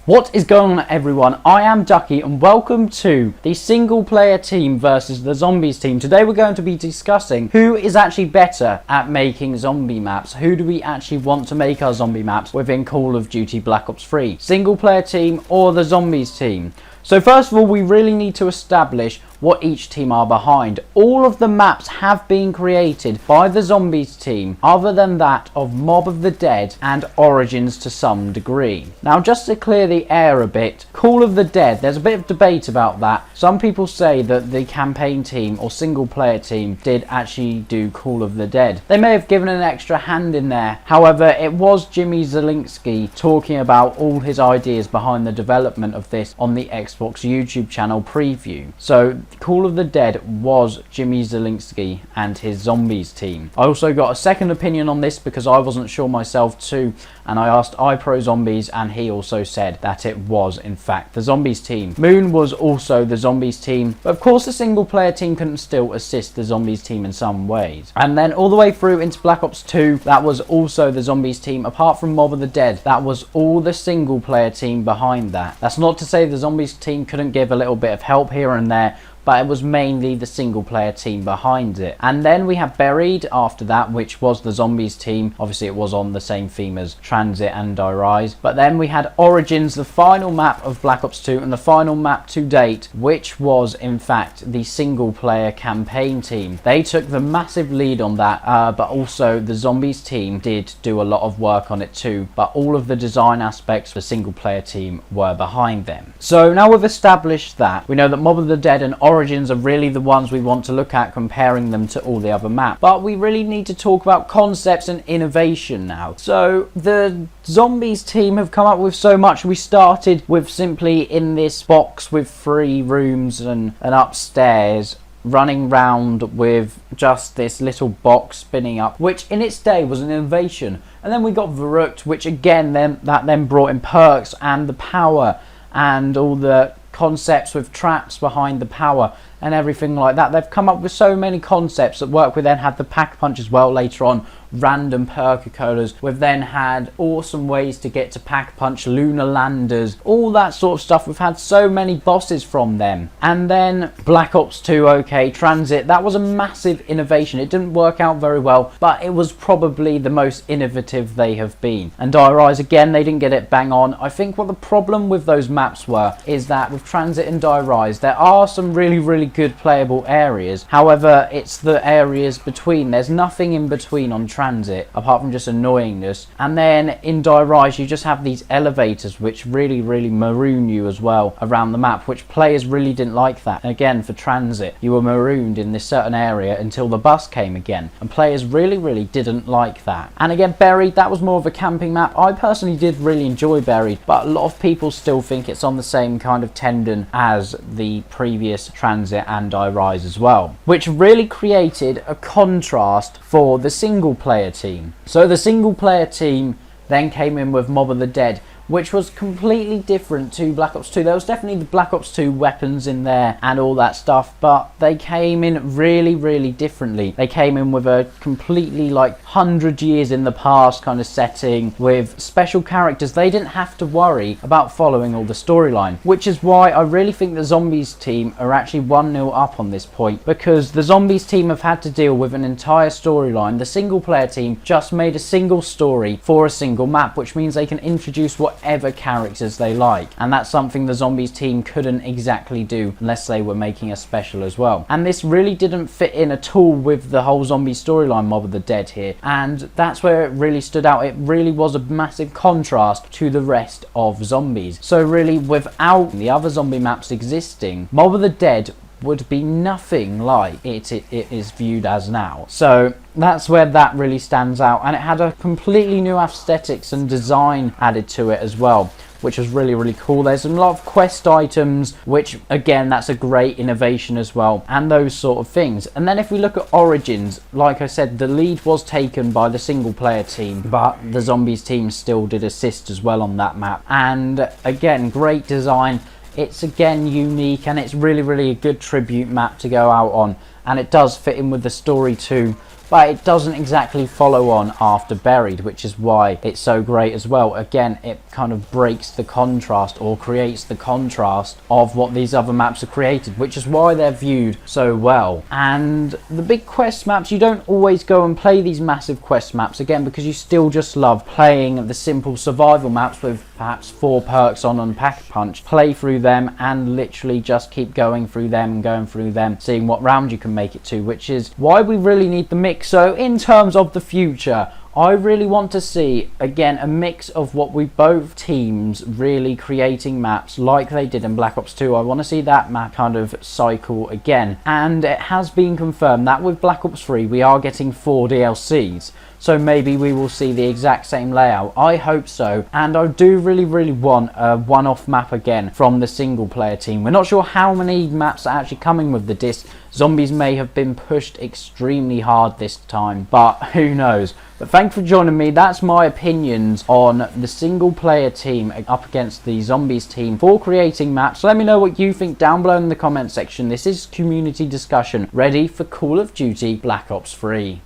What is going on, everyone? I am Ducky and welcome to the single player team versus the zombies team. Today we're going to be discussing who is actually better at making zombie maps. Who do we actually want to make our zombie maps within Call of Duty Black Ops 3? Single player team or the zombies team? So first of all, we really need to establish what each team are behind. All of the maps have been created by the zombies team, other than that of Mob of the Dead and Origins to some degree. Now, just to clear the air a bit, Call of the Dead, there's a bit of debate about that. Some people say that the campaign team or single player team did actually do Call of the Dead. They may have given an extra hand in there. However, it was Jimmy Zielinski talking about all his ideas behind the development of this on the Xbox YouTube channel preview. So Call of the Dead was Jimmy Zielinski and his zombies team. I also got a second opinion on this because I wasn't sure myself too, and I asked iProZombies and he also said that it was in fact the zombies team. Moon was also the zombies team, but of course the single player team couldn't still assist the zombies team in some ways. And then all the way through into Black Ops 2, that was also the zombies team. Apart from Mob of the Dead, that was all the single player team behind that. That's not to say the zombies team couldn't give a little bit of help here and there, but it was mainly the single player team behind it. And then we have Buried after that, which was the zombies team. Obviously it was on the same theme as Transit and I Rise. But then we had Origins, the final map of Black Ops 2 and the final map to date, which was in fact the single player campaign team. They took the massive lead on that, but also the zombies team did do a lot of work on it too, but all of the design aspects for the single player team were behind them. So now we've established that, we know that Mob of the Dead and Origins are really the ones we want to look at, comparing them to all the other maps. But we really need to talk about concepts and innovation now. So the zombies team have come up with so much. We started with simply in this box with 3 rooms and an upstairs, running round with just this little box spinning up, which in its day was an innovation. And then we got Verrückt, which again then brought in perks and the power and all the concepts with traps behind the power and everything like that. They've come up with so many concepts that work. We then had the pack punch as well later on, random Perca-Colas. We've then had awesome ways to get to pack punch, lunar landers, all that sort of stuff. We've had so many bosses from them. And then Black Ops 2, okay, Transit, that was a massive innovation. It didn't work out very well, but it was probably the most innovative they have been. And I Rise, again, they didn't get it bang on. I think what the problem with those maps were is that with Transit and I Rise, there are some really good playable areas. However, it's the areas between. There's nothing in between on Transit apart from just annoyingness. And then in I Rise, you just have these elevators which really maroon you as well around the map, which players really didn't like that. And again, for Transit, you were marooned in this certain area until the bus came again, and players really didn't like that. And again, Buried, that was more of a camping map. I personally did really enjoy Buried, but a lot of people still think it's on the same kind of tendon as the previous Transit and I Rise as well, which really created a contrast for the single player team. So the single player team then came in with Mob of the Dead, which was completely different to Black Ops 2. There was definitely the Black Ops 2 weapons in there and all that stuff, but they came in really differently. They came in with a completely 100 years in the past kind of setting with special characters. They didn't have to worry about following all the storyline, which is why I really think the zombies team are actually 1-0 up on this point, because the zombies team have had to deal with an entire storyline. The single player team just made a single story for a single map, which means they can introduce whatever characters they like, and that's something the zombies team couldn't exactly do unless they were making a special as well. And this really didn't fit in at all with the whole zombie storyline Mob of the Dead here, and that's where it really stood out. It really was a massive contrast to the rest of zombies. So really, without the other zombie maps existing, Mob of the Dead would be nothing like it is viewed as now. So that's where that really stands out, and it had a completely new aesthetics and design added to it as well, which was really cool. There's a lot of quest items, which again, that's a great innovation as well, and those sort of things. And then if we look at Origins, like I said, the lead was taken by the single player team, but the zombies team still did assist as well on that map. And again, great design. It's again unique, and it's really a good tribute map to go out on, and it does fit in with the story too, but it doesn't exactly follow on after Buried, which is why it's so great as well. Again, it kind of breaks the contrast or creates the contrast of what these other maps are created, which is why they're viewed so well. And the big quest maps, you don't always go and play these massive quest maps, again, because you still just love playing the simple survival maps with perhaps 4 perks on Pack-a-Punch. Play through them and literally just keep going through them and going through them, seeing what round you can make it to, which is why we really need the mix. So in terms of the future, I really want to see, again, a mix of what we both teams really creating maps like they did in Black Ops 2. I want to see that map kind of cycle again. And it has been confirmed that with Black Ops 3 we are getting 4 DLCs. So maybe we will see the exact same layout. I hope so. And I do really want a one-off map again from the single player team. We're not sure how many maps are actually coming with the disc. Zombies may have been pushed extremely hard this time, but who knows. But thanks for joining me. That's my opinions on the single player team up against the Zombies team for creating maps. Let me know what you think down below in the comment section. This is community discussion, ready for Call of Duty Black Ops 3.